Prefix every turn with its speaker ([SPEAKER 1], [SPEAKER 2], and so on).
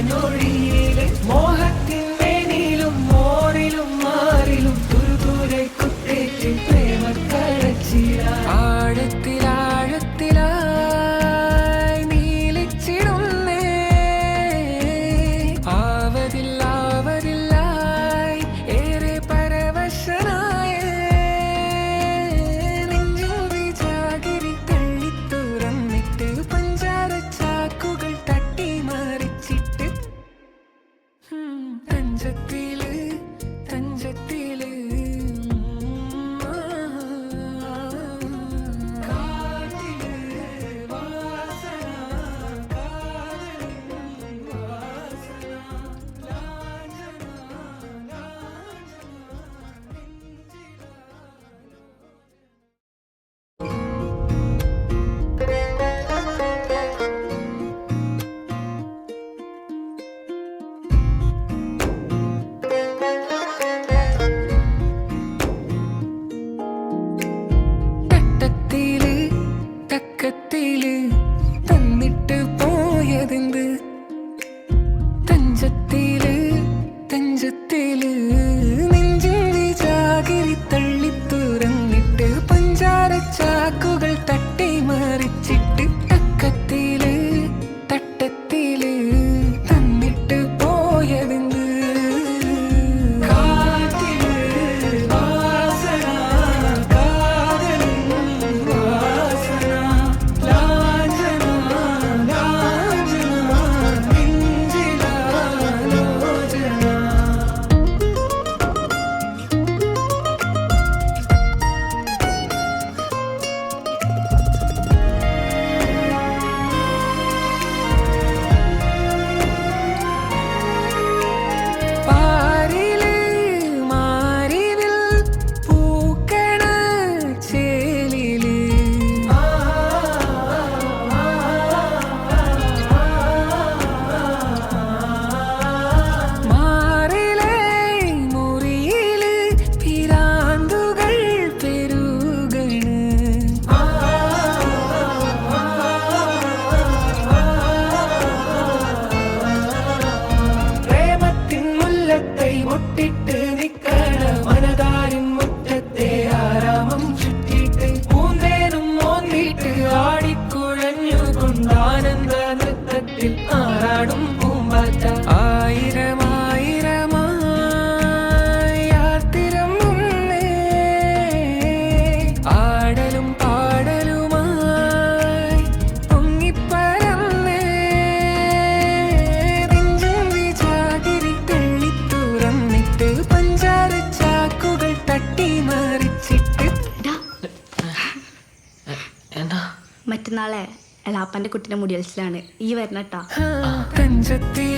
[SPEAKER 1] ഇളനൊഴിയിലെ മോഹത്തിൻ മേനിലും മോറിലും മാറിലും തുരുതുരെ കുത്തേറ്റ് പ്രേമക്കടച്ചില ആഴത്തിലാഴത്തിലായി നീലിച്ചിടുന്നേ ആവതില്ലാവതില്ലായി ഏറെ പരവശനായ നെഞ്ചിൽ വിജാഗിരി തള്ളി തുറന്നിട്ട് പഞ്ചാര ചാക്കുകൾ തട്ടി മറിച്ചിട്ട് തഞ്ചത്തില് തഞ്ചത്തില് കാറ്റില് വാസന കാതലിൻ വാസന ലാഞ്ചന തട്ടത്തില് തക്കത്തില് തന്നിട്ട് പോയതെന്ത് തഞ്ചത്തില് തഞ്ചത്തില് നെഞ്ചിൽ വിജാഗിരി തള്ളി തുറന്നിട്ട് പഞ്ചാര ചാക്കുകൾ തട്ടി മറിച്ചിട്ട് തക്കത്തില് തട്ടത്തില് തന്നിട്ട് പോയതെന്ത് കാറ്റില് വാസന കാതലിൻ വാസന ലാഞ്ചന ലാഞ്ചന നെഞ്ചിലാലോചന പാരില് മാറിവിൽ പൂക്കണ ചേലില് മാറിലെ മുറിയില് പിരാന്തുകൾ പെരുകണ് പ്രേമത്തിൻ മുല്ലത്തെ മുട്ടിട്ട് നിക്കണ മനതാരിൻ മുറ്റത്തെ ആരാമം ചുറ്റിട്ട് പൂന്തേനും മോന്തിട്ട് ആടിക്കുഴഞ്ഞുകൊണ്ട് ആനന്ദ നൃത്തത്തിൽ ആറാടും പൂമ്പാറ്റ ആയിരമായിരമായി ആർത്തിരം മുന്നേ ആടലും പാടലുമായി പൊങ്ങിപ്പരന്നേ നെഞ്ചിൽ വിജാഗിരി തള്ളി തുറന്നിട്ട് പഞ്ചാര ചാക്കുകൾ തട്ടി മറിച്ചിട്ട്
[SPEAKER 2] മറ്റന്നാളെ എളാപ്പൻ്റെ കുട്ടീൻ്റെ മുടിയൽസിലാണ് ഈ വരണട്ടാ
[SPEAKER 1] തഞ്ചത്തി